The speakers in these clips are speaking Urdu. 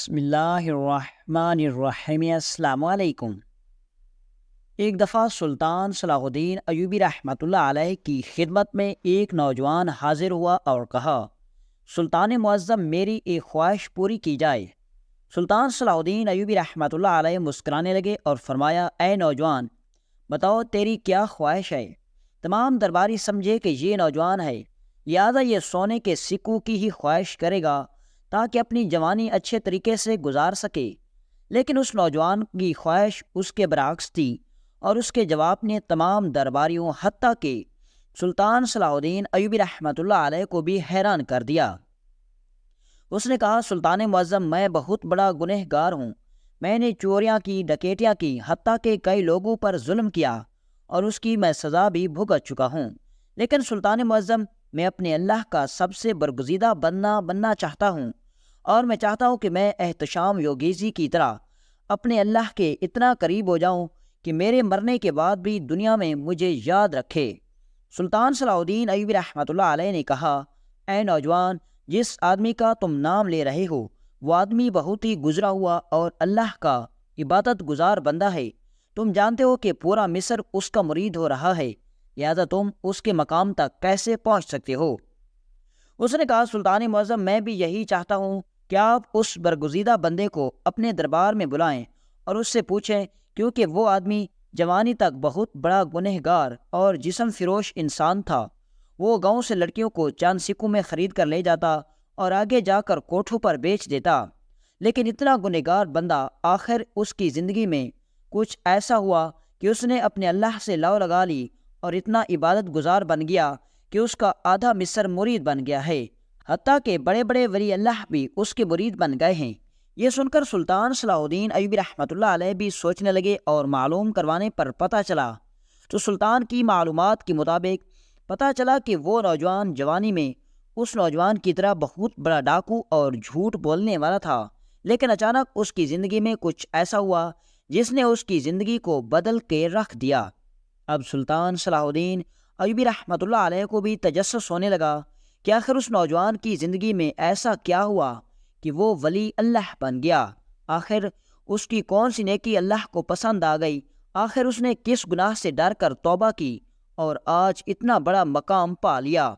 بسم اللہ الرحمن الرحیم۔ السلام علیکم۔ ایک دفعہ سلطان صلاح الدین ایوبی رحمۃ اللہ علیہ کی خدمت میں ایک نوجوان حاضر ہوا اور کہا، سلطان معظم، میری ایک خواہش پوری کی جائے۔ سلطان صلاح الدین ایوبی رحمۃ اللہ علیہ مسکرانے لگے اور فرمایا، اے نوجوان، بتاؤ تیری کیا خواہش ہے؟ تمام درباری سمجھے کہ یہ نوجوان ہے، لہذا یہ سونے کے سکوں کی ہی خواہش کرے گا تاکہ اپنی جوانی اچھے طریقے سے گزار سکے، لیکن اس نوجوان کی خواہش اس کے برعکس تھی، اور اس کے جواب نے تمام درباریوں حتیٰ کہ سلطان صلاح الدین ایوبی رحمۃ اللہ علیہ کو بھی حیران کر دیا۔ اس نے کہا، سلطان معظم، میں بہت بڑا گنہگار ہوں، میں نے چوریاں کی، ڈکیتیاں کی، حتیٰ کہ کئی لوگوں پر ظلم کیا، اور اس کی میں سزا بھی بھگت چکا ہوں، لیکن سلطان معظم، میں اپنے اللہ کا سب سے برگزیدہ بننا چاہتا ہوں، اور میں چاہتا ہوں کہ میں احتشام یوگیزی کی طرح اپنے اللہ کے اتنا قریب ہو جاؤں کہ میرے مرنے کے بعد بھی دنیا میں مجھے یاد رکھے۔ سلطان صلاح الدین ایوبی رحمۃ اللہ علیہ نے کہا، اے نوجوان، جس آدمی کا تم نام لے رہے ہو وہ آدمی بہت ہی گزرا ہوا اور اللہ کا عبادت گزار بندہ ہے۔ تم جانتے ہو کہ پورا مصر اس کا مرید ہو رہا ہے، لہذا تم اس کے مقام تک کیسے پہنچ سکتے ہو؟ اس نے کہا، سلطان معظم، میں بھی یہی چاہتا ہوں کہ آپ اس برگزیدہ بندے کو اپنے دربار میں بلائیں اور اس سے پوچھیں، کیونکہ وہ آدمی جوانی تک بہت بڑا گنہگار اور جسم فروش انسان تھا۔ وہ گاؤں سے لڑکیوں کو چاند سکوں میں خرید کر لے جاتا اور آگے جا کر کوٹھوں پر بیچ دیتا، لیکن اتنا گنہگار بندہ آخر اس کی زندگی میں کچھ ایسا ہوا کہ اس نے اپنے اللہ سے لو لگا لی اور اتنا عبادت گزار بن گیا کہ اس کا آدھا مصر مرید بن گیا ہے، حتیٰ کہ بڑے بڑے ولی اللہ بھی اس کے مرید بن گئے ہیں۔ یہ سن کر سلطان صلاح الدین ایوبی رحمۃ اللہ علیہ بھی سوچنے لگے، اور معلوم کروانے پر پتہ چلا تو سلطان کی معلومات کے مطابق پتہ چلا کہ وہ نوجوان جوانی میں اس نوجوان کی طرح بہت بڑا ڈاکو اور جھوٹ بولنے والا تھا، لیکن اچانک اس کی زندگی میں کچھ ایسا ہوا جس نے اس کی زندگی کو بدل کے رکھ دیا۔ اب سلطان صلاح الدین ایوبی رحمۃ اللہ علیہ کو بھی تجسس ہونے لگا کہ آخر اس نوجوان کی زندگی میں ایسا کیا ہوا کہ وہ ولی اللہ بن گیا؟ آخر اس کی کون سی نیکی اللہ کو پسند آ گئی؟ آخر اس نے کس گناہ سے ڈر کر توبہ کی اور آج اتنا بڑا مقام پا لیا؟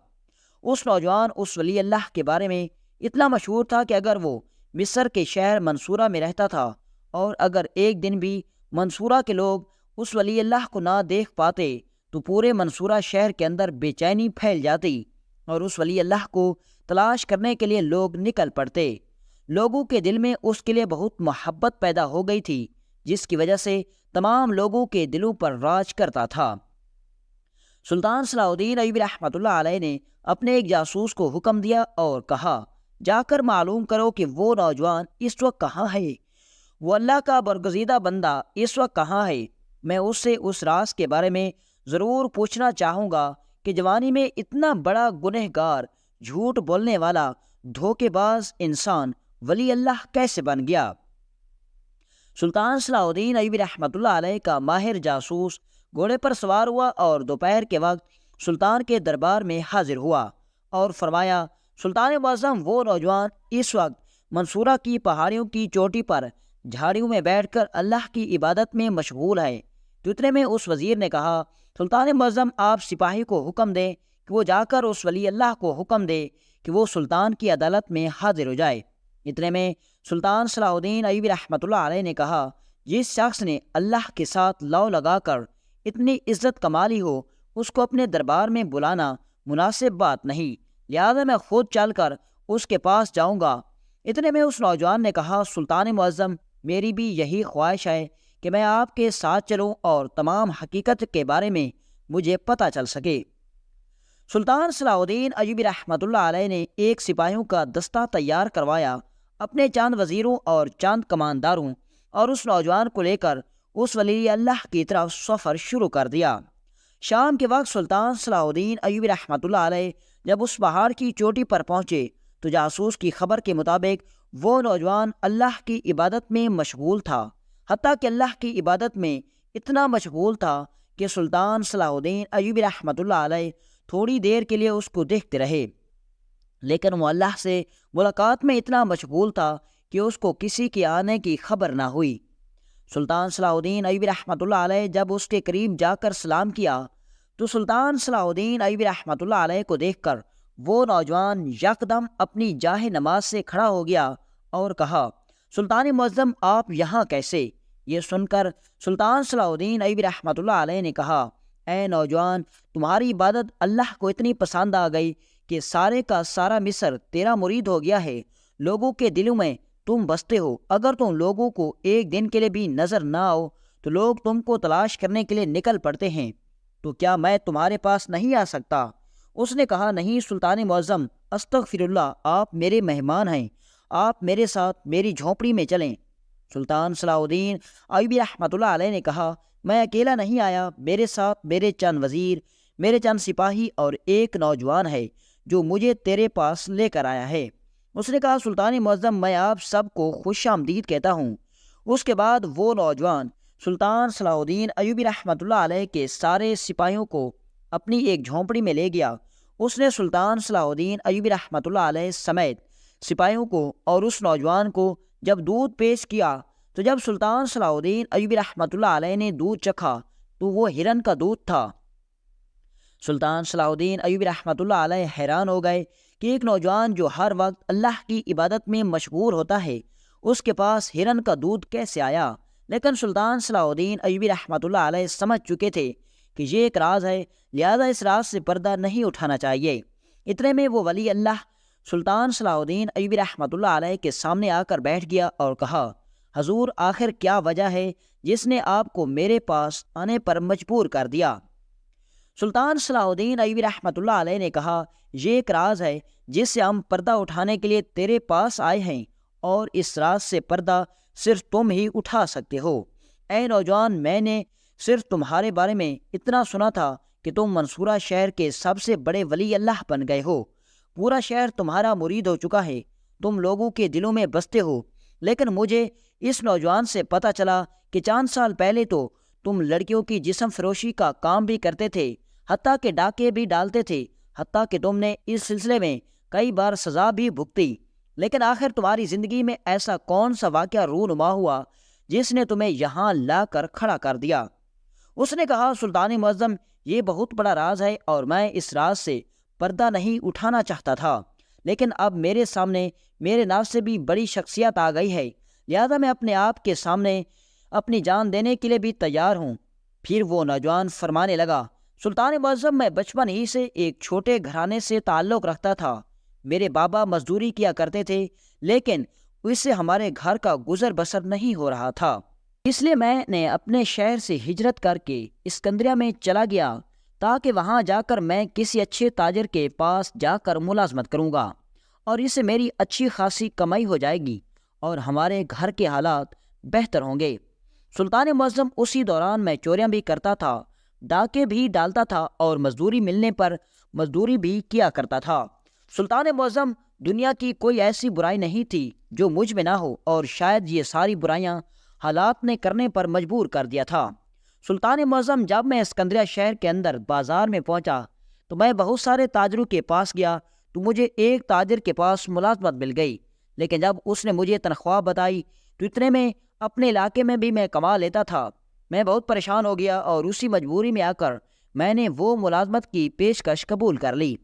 اس نوجوان اس ولی اللہ کے بارے میں اتنا مشہور تھا کہ اگر وہ مصر کے شہر منصورہ میں رہتا تھا اور اگر ایک دن بھی منصورہ کے لوگ اس ولی اللہ کو نہ دیکھ پاتے تو پورے منصورہ شہر کے اندر بے چینی پھیل جاتی اور اس ولی اللہ کو تلاش کرنے کے لیے لوگ نکل پڑتے۔ لوگوں کے دل میں اس کے لیے بہت محبت پیدا ہو گئی تھی، جس کی وجہ سے تمام لوگوں کے دلوں پر راج کرتا تھا۔ سلطان صلاح الدین ایوبی رحمۃ اللہ علیہ نے اپنے ایک جاسوس کو حکم دیا اور کہا، جا کر معلوم کرو کہ وہ نوجوان اس وقت کہاں ہے، وہ اللہ کا برگزیدہ بندہ اس وقت کہاں ہے۔ میں اس سے اس راز کے بارے میں ضرور پوچھنا چاہوں گا کہ جوانی میں اتنا بڑا گنہگار، جھوٹ بولنے والا، دھوکے باز انسان ولی اللہ کیسے بن گیا؟ سلطان صلاح الدین ایوبی رحمۃ اللہ علیہ کا ماہر جاسوس گھوڑے پر سوار ہوا اور دوپہر کے وقت سلطان کے دربار میں حاضر ہوا اور فرمایا، سلطان معظم، وہ نوجوان اس وقت منصورہ کی پہاڑیوں کی چوٹی پر جھاڑیوں میں بیٹھ کر اللہ کی عبادت میں مشغول ہے۔ تو اتنے میں اس وزیر نے کہا، سلطان معظم، آپ سپاہی کو حکم دیں کہ وہ جا کر اس ولی اللہ کو حکم دے کہ وہ سلطان کی عدالت میں حاضر ہو جائے۔ اتنے میں سلطان صلاح الدین ایوبی رحمۃ اللہ علیہ نے کہا، جس شخص نے اللہ کے ساتھ لو لگا کر اتنی عزت کمالی ہو، اس کو اپنے دربار میں بلانا مناسب بات نہیں، لہذا میں خود چل کر اس کے پاس جاؤں گا۔ اتنے میں اس نوجوان نے کہا، سلطان معظم، میری بھی یہی خواہش ہے کہ میں آپ کے ساتھ چلوں اور تمام حقیقت کے بارے میں مجھے پتہ چل سکے۔ سلطان صلاح الدین ایوبی رحمۃ اللہ علیہ نے ایک سپاہیوں کا دستہ تیار کروایا، اپنے چند وزیروں اور چند کمانداروں اور اس نوجوان کو لے کر اس ولی اللہ کی طرف سفر شروع کر دیا۔ شام کے وقت سلطان صلاح الدین ایوبی رحمۃ اللہ علیہ جب اس پہاڑ کی چوٹی پر پہنچے تو جاسوس کی خبر کے مطابق وہ نوجوان اللہ کی عبادت میں مشغول تھا، حتیٰ کہ اللہ کی عبادت میں اتنا مشغول تھا کہ سلطان صلاح الدین ایوبی رحمۃ اللہ علیہ تھوڑی دیر کے لیے اس کو دیکھتے رہے، لیکن وہ اللہ سے ملاقات میں اتنا مشغول تھا کہ کہ اس کو کسی کے آنے کی خبر نہ ہوئی۔ سلطان صلاح الدین ایوبی رحمۃ اللہ علیہ جب اس کے قریب جا کر سلام کیا تو سلطان صلاح الدین ایوبی رحمۃ اللہ علیہ کو دیکھ کر وہ نوجوان یکدم اپنی جاہ نماز سے کھڑا ہو گیا اور کہا، سلطان معظم آپ یہاں کیسے؟ یہ سن کر سلطان صلاح الدین ایوبی رحمۃ اللہ علیہ نے کہا، اے نوجوان، تمہاری عبادت اللہ کو اتنی پسند آ گئی کہ سارے کا سارا مصر تیرا مرید ہو گیا ہے۔ لوگوں کے دلوں میں تم بستے ہو۔ اگر تم لوگوں کو ایک دن کے لیے بھی نظر نہ آؤ تو لوگ تم کو تلاش کرنے کے لیے نکل پڑتے ہیں۔ تو کیا میں تمہارے پاس نہیں آ سکتا؟ اس نے کہا، نہیں سلطان معظم، استغفر اللہ، آپ میرے مہمان ہیں، آپ میرے ساتھ میری جھونپڑی میں چلیں۔ سلطان صلاح الدین ایوبی رحمۃ اللہ علیہ نے کہا، میں اکیلا نہیں آیا، میرے ساتھ میرے چند وزیر، میرے چند سپاہی اور ایک نوجوان ہے جو مجھے تیرے پاس لے کر آیا ہے۔ اس نے کہا، سلطان معظم، میں آپ سب کو خوش آمدید کہتا ہوں۔ اس کے بعد وہ نوجوان سلطان صلاح الدین ایوبی رحمۃ اللہ علیہ کے سارے سپاہیوں کو اپنی ایک جھونپڑی میں لے گیا۔ اس نے سلطان صلاح الدین ایوبی رحمۃ اللہ علیہ سمیت سپاہیوں کو اور اس نوجوان کو جب دودھ پیش کیا تو جب سلطان صلاح الدین ایوبی رحمۃ اللہ علیہ نے دودھ چکھا تو وہ ہرن کا دودھ تھا۔ سلطان صلاح الدین ایوبی رحمۃ اللہ علیہ حیران ہو گئے کہ ایک نوجوان جو ہر وقت اللہ کی عبادت میں مشغول ہوتا ہے، اس کے پاس ہرن کا دودھ کیسے آیا؟ لیکن سلطان صلاح الدین ایوبی رحمۃ اللہ علیہ سمجھ چکے تھے کہ یہ ایک راز ہے، لہذا اس راز سے پردہ نہیں اٹھانا چاہیے۔ اتنے میں وہ ولی اللہ سلطان صلاح الدین ایوبی رحمۃ اللہ علیہ کے سامنے آ کر بیٹھ گیا اور کہا، حضور، آخر کیا وجہ ہے جس نے آپ کو میرے پاس آنے پر مجبور کر دیا؟ سلطان صلاح الدین ایوبی رحمۃ اللہ علیہ نے کہا، یہ ایک راز ہے جس سے ہم پردہ اٹھانے کے لیے تیرے پاس آئے ہیں، اور اس راز سے پردہ صرف تم ہی اٹھا سکتے ہو۔ اے نوجوان، میں نے صرف تمہارے بارے میں اتنا سنا تھا کہ تم منصورہ شہر کے سب سے بڑے ولی اللہ بن گئے ہو۔ پورا شہر تمہارا مرید ہو چکا ہے، تم لوگوں کے دلوں میں بستے ہو۔ لیکن مجھے اس نوجوان سے پتہ چلا کہ چند سال پہلے تو تم لڑکیوں کی جسم فروشی کا کام بھی کرتے تھے، حتیٰ کہ ڈاکے بھی ڈالتے تھے، حتیٰ کہ تم نے اس سلسلے میں کئی بار سزا بھی بھگتی۔ لیکن آخر تمہاری زندگی میں ایسا کون سا واقعہ رونما ہوا جس نے تمہیں یہاں لا کر کھڑا کر دیا؟ اس نے کہا، سلطان معظم، یہ بہت بڑا راز ہے اور میں اس راز سے پردہ نہیں اٹھانا چاہتا تھا، لیکن اب میرے سامنے میرے ناز سے بھی بڑی شخصیت آ گئی ہے، لہذا میں اپنے آپ کے سامنے اپنی جان دینے کے لیے بھی تیار ہوں۔ پھر وہ نوجوان فرمانے لگا، سلطان معظم، میں بچپن ہی سے ایک چھوٹے گھرانے سے تعلق رکھتا تھا۔ میرے بابا مزدوری کیا کرتے تھے، لیکن اس سے ہمارے گھر کا گزر بسر نہیں ہو رہا تھا، اس لیے میں نے اپنے شہر سے ہجرت کر کے اسکندریہ میں چلا گیا تاکہ وہاں جا کر میں کسی اچھے تاجر کے پاس جا کر ملازمت کروں گا، اور اس سے میری اچھی خاصی کمائی ہو جائے گی اور ہمارے گھر کے حالات بہتر ہوں گے۔ سلطان معظم، اسی دوران میں چوریاں بھی کرتا تھا، ڈاکے بھی ڈالتا تھا اور مزدوری ملنے پر مزدوری بھی کیا کرتا تھا۔ سلطان معظم، دنیا کی کوئی ایسی برائی نہیں تھی جو مجھ میں نہ ہو، اور شاید یہ ساری برائیاں حالات نے کرنے پر مجبور کر دیا تھا۔ سلطان معظم، جب میں اسکندریہ شہر کے اندر بازار میں پہنچا تو میں بہت سارے تاجروں کے پاس گیا تو مجھے ایک تاجر کے پاس ملازمت مل گئی، لیکن جب اس نے مجھے تنخواہ بتائی تو اتنے میں اپنے علاقے میں بھی میں کما لیتا تھا۔ میں بہت پریشان ہو گیا اور اسی مجبوری میں آ کر میں نے وہ ملازمت کی پیشکش قبول کر لی۔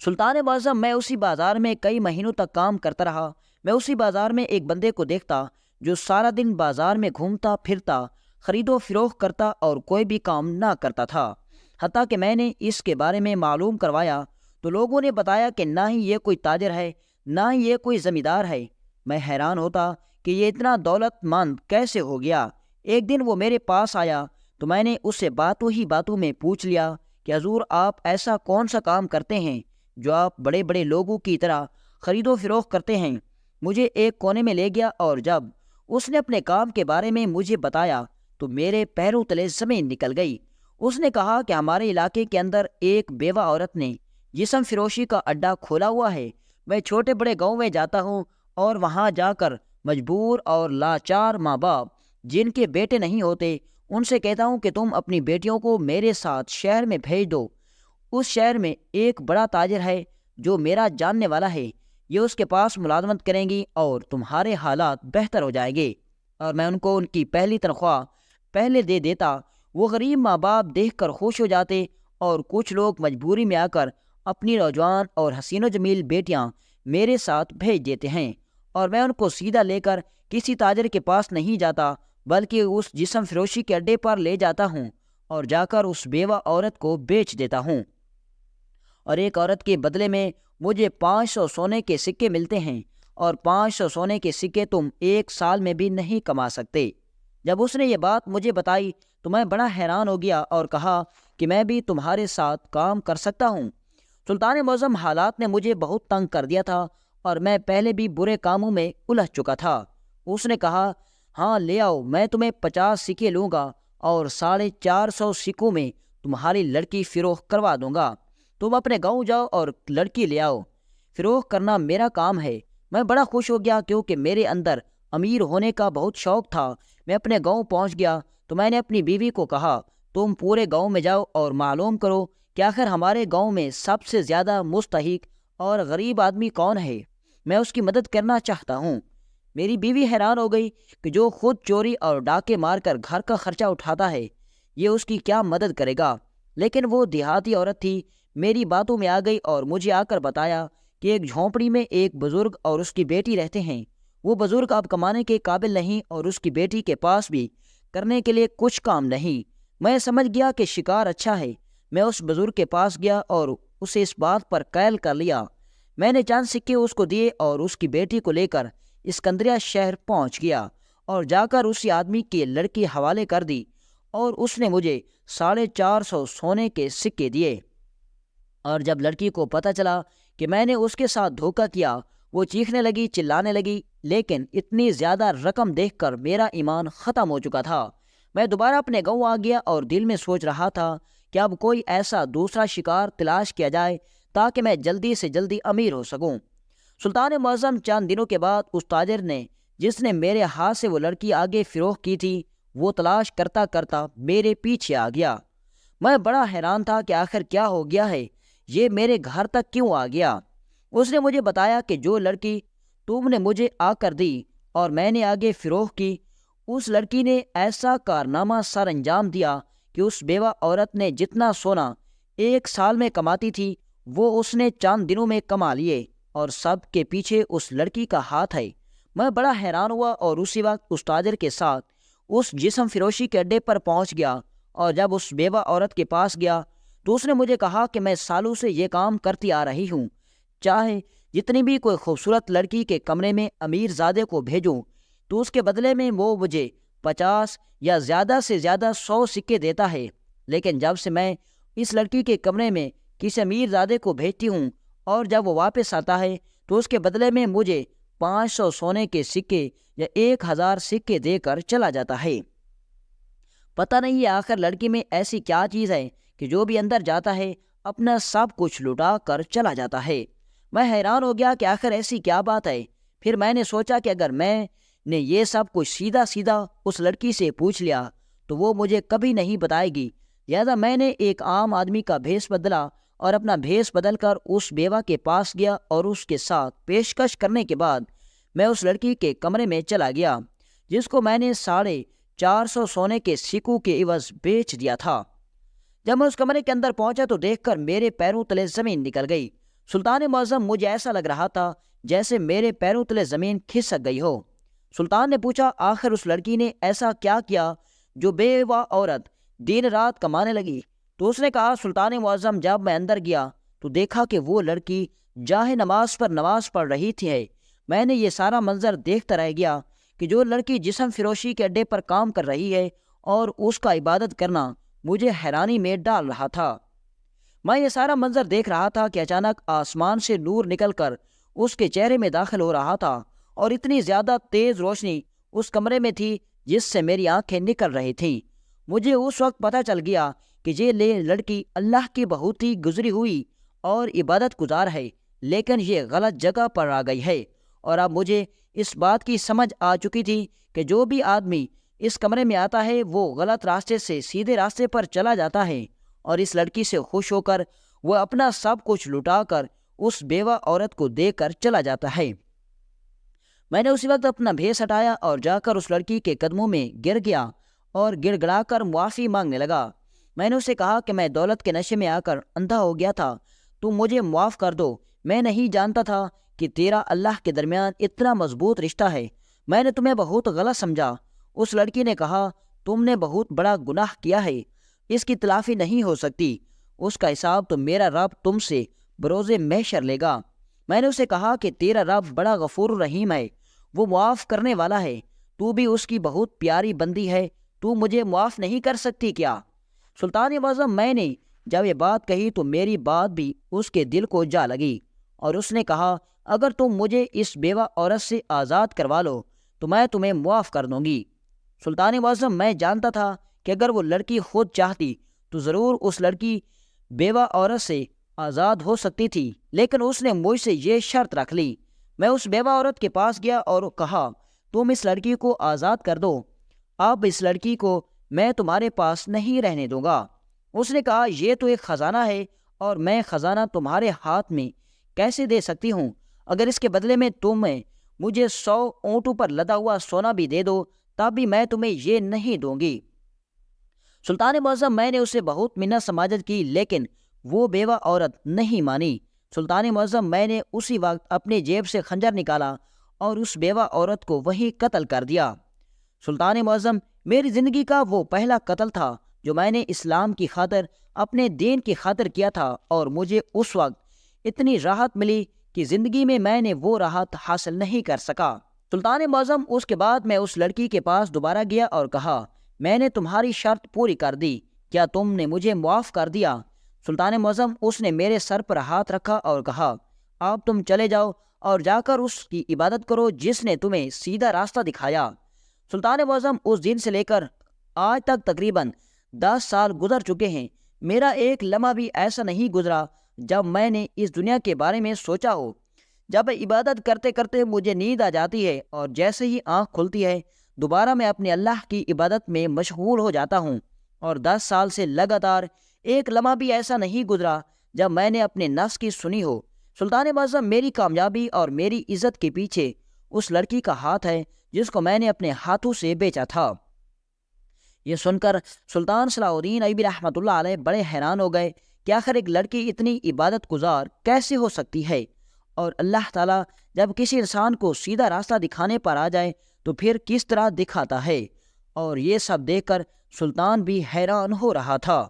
سلطان معظم، میں اسی بازار میں کئی مہینوں تک کام کرتا رہا۔ میں اسی بازار میں ایک بندے کو دیکھتا جو سارا دن بازار میں گھومتا پھرتا، خرید و فروخت کرتا اور کوئی بھی کام نہ کرتا تھا۔ حتیٰ کہ میں نے اس کے بارے میں معلوم کروایا تو لوگوں نے بتایا کہ نہ ہی یہ کوئی تاجر ہے، نہ ہی یہ کوئی زمیندار ہے۔ میں حیران ہوتا کہ یہ اتنا دولت مند کیسے ہو گیا۔ ایک دن وہ میرے پاس آیا تو میں نے اس سے باتوں ہی باتوں میں پوچھ لیا کہ حضور، آپ ایسا کون سا کام کرتے ہیں جو آپ بڑے بڑے لوگوں کی طرح خرید و فروخت کرتے ہیں؟ مجھے ایک کونے میں لے گیا اور جب اس نے اپنے کام کے بارے میں مجھے بتایا تو میرے پیروں تلے زمین نکل گئی۔ اس نے کہا کہ ہمارے علاقے کے اندر ایک بیوہ عورت نے جسم فروشی کا اڈا کھولا ہوا ہے۔ میں چھوٹے بڑے گاؤں میں جاتا ہوں اور وہاں جا کر مجبور اور لاچار ماں باپ جن کے بیٹے نہیں ہوتے ان سے کہتا ہوں کہ تم اپنی بیٹیوں کو میرے ساتھ شہر میں بھیج دو۔ اس شہر میں ایک بڑا تاجر ہے جو میرا جاننے والا ہے، یہ اس کے پاس ملازمت کریں گی اور تمہارے حالات بہتر ہو جائیں گے، اور میں ان کو ان کی پہلی تنخواہ پہلے دے دیتا۔ وہ غریب ماں باپ دیکھ کر خوش ہو جاتے، اور کچھ لوگ مجبوری میں آ کر اپنی نوجوان اور حسین و جمیل بیٹیاں میرے ساتھ بھیج دیتے ہیں، اور میں ان کو سیدھا لے کر کسی تاجر کے پاس نہیں جاتا، بلکہ اس جسم فروشی کے اڈے پر لے جاتا ہوں اور جا کر اس بیوہ عورت کو بیچ دیتا ہوں، اور ایک عورت کے بدلے میں مجھے 500 سونے کے سکے ملتے ہیں، اور 500 سونے کے سکے تم 1 سال میں بھی نہیں کما سکتے۔ جب اس نے یہ بات مجھے بتائی تو میں بڑا حیران ہو گیا اور کہا کہ میں بھی تمہارے ساتھ کام کر سکتا ہوں۔ سلطان معظم، حالات نے مجھے بہت تنگ کر دیا تھا اور میں پہلے بھی برے کاموں میں الجھ چکا تھا۔ اس نے کہا، ہاں لے آؤ، میں تمہیں 50 سکے لوں گا اور 450 سکوں میں تمہاری لڑکی فروخت کروا دوں گا۔ تم اپنے گاؤں جاؤ اور لڑکی لے آؤ، فروخت کرنا میرا کام ہے۔ میں بڑا خوش ہو گیا کیونکہ میرے اندر امیر ہونے کا بہت شوق تھا۔ میں اپنے گاؤں پہنچ گیا تو میں نے اپنی بیوی کو کہا، تم پورے گاؤں میں جاؤ اور معلوم کرو کہ آخر ہمارے گاؤں میں سب سے زیادہ مستحق اور غریب آدمی کون ہے، میں اس کی مدد کرنا چاہتا ہوں۔ میری بیوی حیران ہو گئی کہ جو خود چوری اور ڈاکے مار کر گھر کا خرچہ اٹھاتا ہے، یہ اس کی کیا مدد کرے گا؟ لیکن وہ دیہاتی عورت تھی، میری باتوں میں آ گئی اور مجھے آ کر بتایا کہ ایک جھونپڑی میں ایک بزرگ اور اس کی بیٹی رہتے ہیں۔ وہ بزرگ اب کمانے کے قابل نہیں اور اس کی بیٹی کے پاس بھی کرنے کے لیے کچھ کام نہیں۔ میں سمجھ گیا کہ شکار اچھا ہے۔ میں اس بزرگ کے پاس گیا اور اسے اس بات پر قائل کر لیا۔ میں نے چند سکے اس کو دیے اور اس کی بیٹی کو لے کر اسکندریہ شہر پہنچ گیا اور جا کر اسی آدمی کی لڑکی حوالے کر دی، اور اس نے مجھے 450 سونے کے سکے دیے۔ اور جب لڑکی کو پتہ چلا کہ میں نے اس کے ساتھ دھوکہ کیا، وہ چیخنے لگی، چلانے لگی، لیکن اتنی زیادہ رقم دیکھ کر میرا ایمان ختم ہو چکا تھا۔ میں دوبارہ اپنے گاؤں آ گیا اور دل میں سوچ رہا تھا کہ اب کوئی ایسا دوسرا شکار تلاش کیا جائے تاکہ میں جلدی سے جلدی امیر ہو سکوں۔ سلطان معظم، چند دنوں کے بعد اس تاجر نے جس نے میرے ہاتھ سے وہ لڑکی آگے فروخت کی تھی، وہ تلاش کرتا کرتا میرے پیچھے آ گیا۔ میں بڑا حیران تھا کہ آخر کیا ہو گیا ہے، یہ میرے گھر تک کیوں آ گیا؟ اس نے مجھے بتایا کہ جو لڑکی تم نے مجھے آ کر دی اور میں نے آگے فروخت کی، اس لڑکی نے ایسا کارنامہ سر انجام دیا کہ اس بیوہ عورت نے جتنا سونا 1 سال میں کماتی تھی، وہ اس نے چند دنوں میں کما لیے، اور سب کے پیچھے اس لڑکی کا ہاتھ ہے۔ میں بڑا حیران ہوا اور اسی وقت اس تاجر کے ساتھ اس جسم فروشی کے اڈے پر پہنچ گیا، اور جب اس بیوہ عورت کے پاس گیا تو اس نے مجھے کہا کہ میں سالوں سے یہ کام کرتی آ رہی ہوں، چاہے جتنی بھی کوئی خوبصورت لڑکی کے کمرے میں امیر زادے کو بھیجوں تو اس کے بدلے میں وہ مجھے 50 یا زیادہ سے زیادہ 100 سکے دیتا ہے، لیکن جب سے میں اس لڑکی کے کمرے میں کسی امیر زادے کو بھیجتی ہوں اور جب وہ واپس آتا ہے تو اس کے بدلے میں مجھے 500 سونے کے سکے یا 1000 سکے دے کر چلا جاتا ہے۔ پتہ نہیں ہے آخر لڑکی میں ایسی کیا چیز ہے کہ جو بھی اندر جاتا ہے اپنا سب کچھ لٹا کر چلا جاتا ہے۔ میں حیران ہو گیا کہ آخر ایسی کیا بات ہے۔ پھر میں نے سوچا کہ اگر میں نے یہ سب کچھ سیدھا سیدھا اس لڑکی سے پوچھ لیا تو وہ مجھے کبھی نہیں بتائے گی، لہذا میں نے ایک عام آدمی کا بھیس بدلا اور اپنا بھیس بدل کر اس بیوہ کے پاس گیا، اور اس کے ساتھ پیشکش کرنے کے بعد میں اس لڑکی کے کمرے میں چلا گیا جس کو میں نے 450 سونے کے سکوں کے عوض بیچ دیا تھا۔ جب میں اس کمرے کے اندر پہنچا تو دیکھ کر میرے پیروں تلے زمین نکل گئی۔ سلطان معظم، مجھے ایسا لگ رہا تھا جیسے میرے پیروں تلے زمین کھسک گئی ہو۔ سلطان نے پوچھا، آخر اس لڑکی نے ایسا کیا کیا جو بیوہ عورت دن رات کمانے لگی؟ تو اس نے کہا، سلطان معظم، جب میں اندر گیا تو دیکھا کہ وہ لڑکی جاہ نماز پر نماز پڑھ رہی تھی۔ میں نے یہ سارا منظر دیکھتا رہ گیا کہ جو لڑکی جسم فروشی کے اڈے پر کام کر رہی ہے اور اس کا عبادت کرنا مجھے حیرانی میں ڈال رہا تھا۔ میں یہ سارا منظر دیکھ رہا تھا کہ اچانک آسمان سے نور نکل کر اس کے چہرے میں داخل ہو رہا تھا، اور اتنی زیادہ تیز روشنی اس کمرے میں تھی جس سے میری آنکھیں نکل رہی تھیں۔ مجھے اس وقت پتہ چل گیا کہ یہ لڑکی اللہ کی بہت ہی گزری ہوئی اور عبادت گزار ہے، لیکن یہ غلط جگہ پر آ گئی ہے، اور اب مجھے اس بات کی سمجھ آ چکی تھی کہ جو بھی آدمی اس کمرے میں آتا ہے وہ غلط راستے سے سیدھے راستے پر چلا جاتا ہے، اور اس لڑکی سے خوش ہو کر وہ اپنا سب کچھ لٹا کر اس بیوہ عورت کو دے کر چلا جاتا ہے۔ میں نے اسی وقت اپنا بھیس ہٹایا اور جا کر اس لڑکی کے قدموں میں گر گیا اور گڑ گڑا کر معافی مانگنے لگا۔ میں نے اسے کہا کہ میں دولت کے نشے میں آ کر اندھا ہو گیا تھا، تم مجھے معاف کر دو، میں نہیں جانتا تھا کہ تیرا اللہ کے درمیان اتنا مضبوط رشتہ ہے، میں نے تمہیں بہت غلط سمجھا۔ اس لڑکی نے کہا، تم نے بہت بڑا گناہ کیا ہے، اس کی تلافی نہیں ہو سکتی، اس کا حساب تو میرا رب تم سے بروز محشر لے گا۔ میں نے اسے کہا کہ تیرا رب بڑا غفور رحیم ہے، وہ معاف کرنے والا ہے، تو بھی اس کی بہت پیاری بندی ہے، تو مجھے معاف نہیں کر سکتی کیا؟ سلطان معظم، میں نے جب یہ بات کہی تو میری بات بھی اس کے دل کو جا لگی، اور اس نے کہا، اگر تم مجھے اس بیوہ عورت سے آزاد کروا لو تو میں تمہیں معاف کر دوں گی۔ سلطان معظم، میں جانتا تھا کہ اگر وہ لڑکی خود چاہتی تو ضرور اس لڑکی بیوہ عورت سے آزاد ہو سکتی تھی، لیکن اس نے مجھ سے یہ شرط رکھ لی۔ میں اس بیوہ عورت کے پاس گیا اور کہا، تم اس لڑکی کو آزاد کر دو، اب اس لڑکی کو میں تمہارے پاس نہیں رہنے دوں گا۔ اس نے کہا، یہ تو ایک خزانہ ہے اور میں خزانہ تمہارے ہاتھ میں کیسے دے سکتی ہوں؟ اگر اس کے بدلے میں تم مجھے 100 اونٹوں پر لدا ہوا سونا بھی دے دو تب بھی میں تمہیں یہ نہیں دوں گی۔ سلطان معظم، میں نے اسے بہت منت سماجت کی لیکن وہ بیوہ عورت نہیں مانی۔ سلطان معظم، میں نے اسی وقت اپنی جیب سے خنجر نکالا اور اس بیوہ عورت کو وہیں قتل کر دیا۔ سلطان معظم، میری زندگی کا وہ پہلا قتل تھا جو میں نے اسلام کی خاطر، اپنے دین کی خاطر کیا تھا، اور مجھے اس وقت اتنی راحت ملی کہ زندگی میں نے وہ راحت حاصل نہیں کر سکا۔ سلطان معظم، اس کے بعد میں اس لڑکی کے پاس دوبارہ گیا اور کہا، میں نے تمہاری شرط پوری کر دی، کیا تم نے مجھے معاف کر دیا؟ سلطان معظم، اس نے میرے سر پر ہاتھ رکھا اور کہا، اب تم چلے جاؤ اور جا کر اس کی عبادت کرو جس نے تمہیں سیدھا راستہ دکھایا۔ سلطان معظم، اس دن سے لے کر آج تک تقریباً 10 سال گزر چکے ہیں، میرا ایک لمحہ بھی ایسا نہیں گزرا جب میں نے اس دنیا کے بارے میں سوچا ہو۔ جب عبادت کرتے کرتے مجھے نیند آ جاتی ہے اور جیسے ہی آنکھ کھلتی ہے دوبارہ میں اپنے اللہ کی عبادت میں مشغول ہو جاتا ہوں، اور 10 سال سے لگاتار ایک لمحہ بھی ایسا نہیں گزرا جب میں نے اپنے نفس کی سنی ہو۔ سلطان معظم، میری کامیابی اور میری عزت کے پیچھے اس لڑکی کا ہاتھ ہے جس کو میں نے اپنے ہاتھوں سے بیچا تھا۔ یہ سن کر سلطان صلاح الدین ایوبی رحمۃ اللہ علیہ بڑے حیران ہو گئے کہ آخر ایک لڑکی اتنی عبادت گزار کیسے ہو سکتی ہے، اور اللہ تعالیٰ جب کسی انسان کو سیدھا راستہ دکھانے پر آ جائے تو پھر کس طرح دکھاتا ہے۔ اور یہ سب دیکھ کر سلطان بھی حیران ہو رہا تھا۔